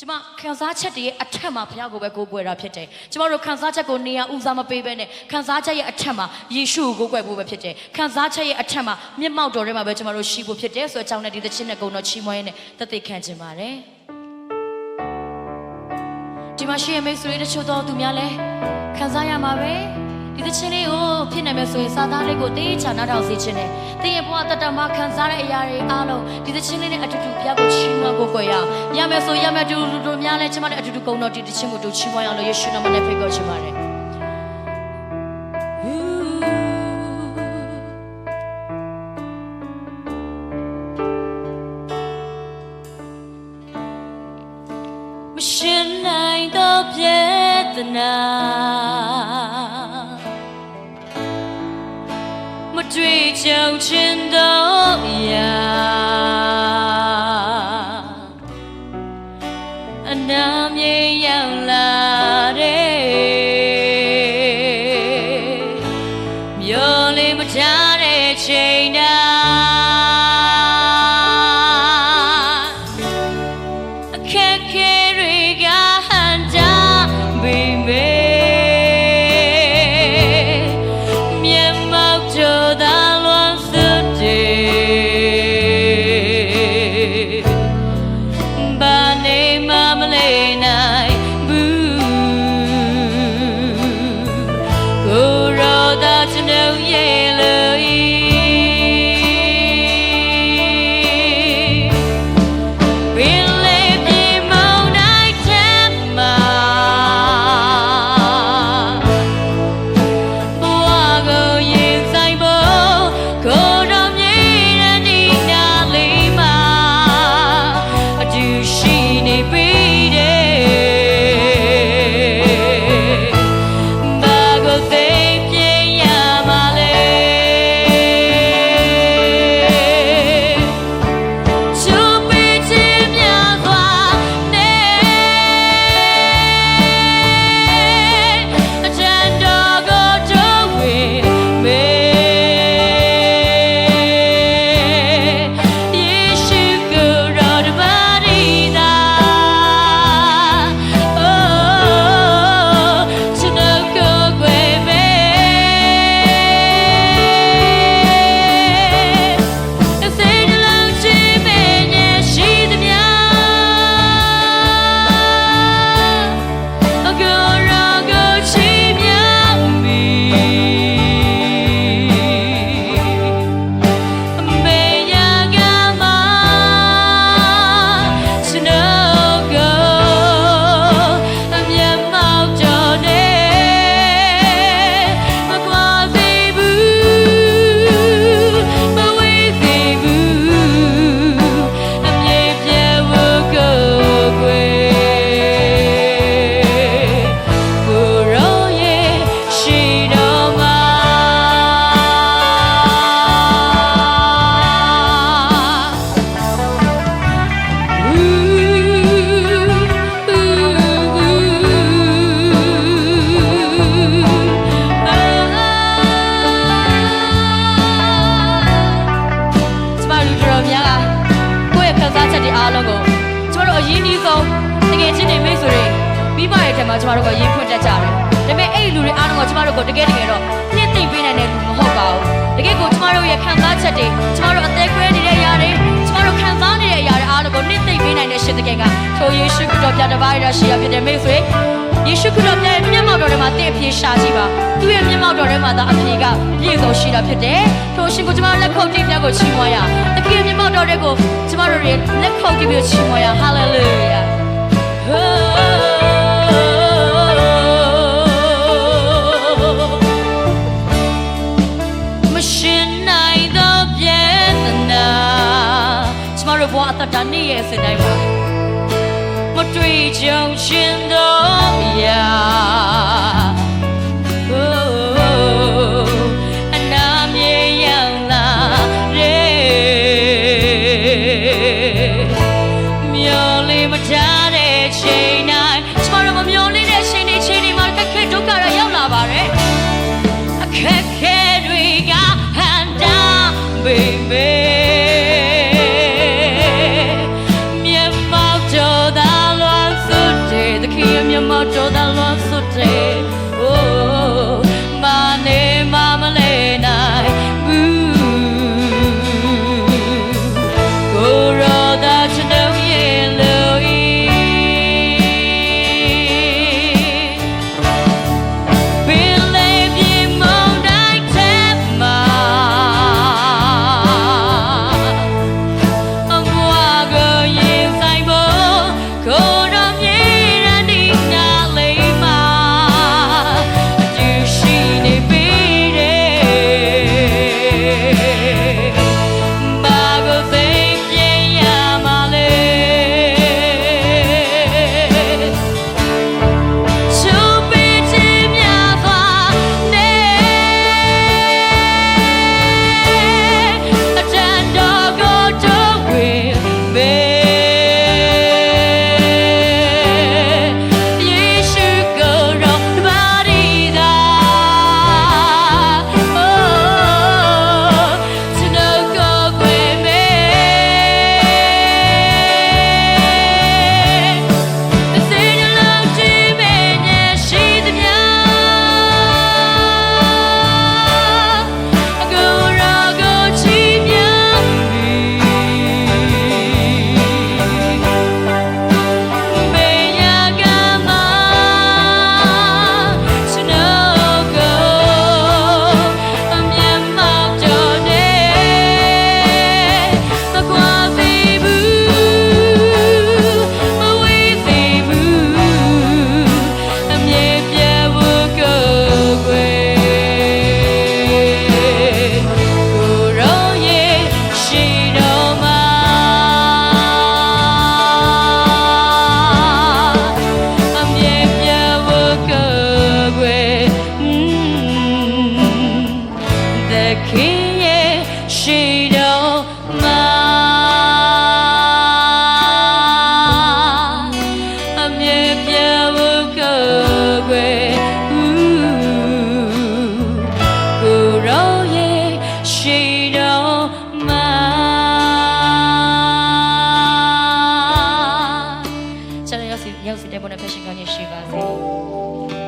ကျမခံစားချက်တွေရဲ့အထက်မှာဘုရားကိုပဲကိုးကွယ်တာဖြစ်တယ်ကျမတို့ခံစားချက်ကိုနေရာဦးစားမပေးဘဲနဲ့ခံစားချက်ရဲ့အထက်မှာယေရှုကိုကိုးကွယ်ဖို့ပဲဖြစ်တယ်ခံစားချက်ရဲ့အထက်မှာမျက်မှောက်တော်ထဲမှာပဲကျမတို့ရှိဖို့ဖြစ်တယ်ဆိုတော့အကြောင်းနဲ့ဒီသချင်းနဲ့ဂုဏ်တော်ချီးမွမ်းရင်းနဲ့သက်သေခံခြင်းပါတယ်ဒီမှာရှိရမိတ်ဆွေတချို့တော့သူများလဲခံစားရမှာပဲဒီသချင်းလေးကိုဖြစ်နိုင်မယ်ဆိုရင်စာသားလေးကိုတေးချာနားထောင်စေခြင်းနဲ့သင်ရဲ့ဘဝတတမှာခံစားတဲ့အရာတွေအားလုံးဒီသချင်းလေးနဲ့အတူတူဘုရားကိုချီးမွမ်းကိုကိုရရမယ်ဆိုရမယ်တူတူများလဲကျမတို့အတူတူဂုဏ်တော်ဒီသချင်းကိုတူချီးမွမ်းရအောင်လို့ယေရှုနာမနဲ့ဖိတ်ခေါ်ချင်ပါတယ်မရှင်နိုင်တော့ပြည့်တနာမတွေ့ကြုံချင်တော့ရာအနာမြေရောက်လာတဲ့မျိုးလေးမထားတဲ့ချိန်တိုင်းအခက်ခဲတွေကဟန်တာပေမဲ့ကျမတို့ကရင်ဖွင့်တတ်ကြတယ်ဒါပေမဲ့အဲ့ဒီလူတွေအားလုံးကကျမတို့ကိုတကယ်တော့နှစ်သိမ့်ပေးနိုင်တဲ့လူမဟုတ်ပါဘူးတကယ်ကိုကျမတို့ရဲ့ခံစားချက်တွေကျမတို့အသက်ကွဲနေတဲ့အရာတွေကျမတို့ခံစားနေတဲ့အရာတွေအားလုံးကိုနှစ်သိမ့်ပေးနိုင်တဲ့ရှင်သခင်ကထိုယေရှုခရစ်တော်ပြတပါးရရှိရဖြစ်တဲ့မိတ်ဆွေယေရှုခရစ်တော်ရဲ့မျက်မှောက်တော်ထဲမှာတင့်အပြေရှာကြည့်ပါသူ့ရဲ့မျက်မှောက်တော်ထဲမှာသာအပြေကပြည့်စုံရှိတာဖြစ်တယ်ထိုရှင်ကိုကျမတို့လက်ခုပ်တီးပြကိုချီးမွမ်းရတကယ်မျက်မှောက်တော်တွေကိုကျမတို့ရဲ့လက်ခုပ်တီးပြချီးမွမ်းရဟာလေလုယာဘဝအသက်တာနေ့ရဲ့စင်တိုင်းမှာမတွေ့ကြုံချင်တော့ရာအနာမြေရောက်လာတဲ့မျောလေးမထားတဲ့ချိန်တိုင်းကျမတို့မမျောလေးတဲ့ချိန်တွေချိန်တွေမှာအခက်ဒုက္ခတွေရောက်လာပါတယ်အခက်ခဲတွေကဟန်တာပေမဲ့မျက်မှောက်တော်သာလွန် ရောက်စီတဲ့ဘုန်းနဲ့ဖက်ရှင်ကောင်းကြီးရှိပါစေ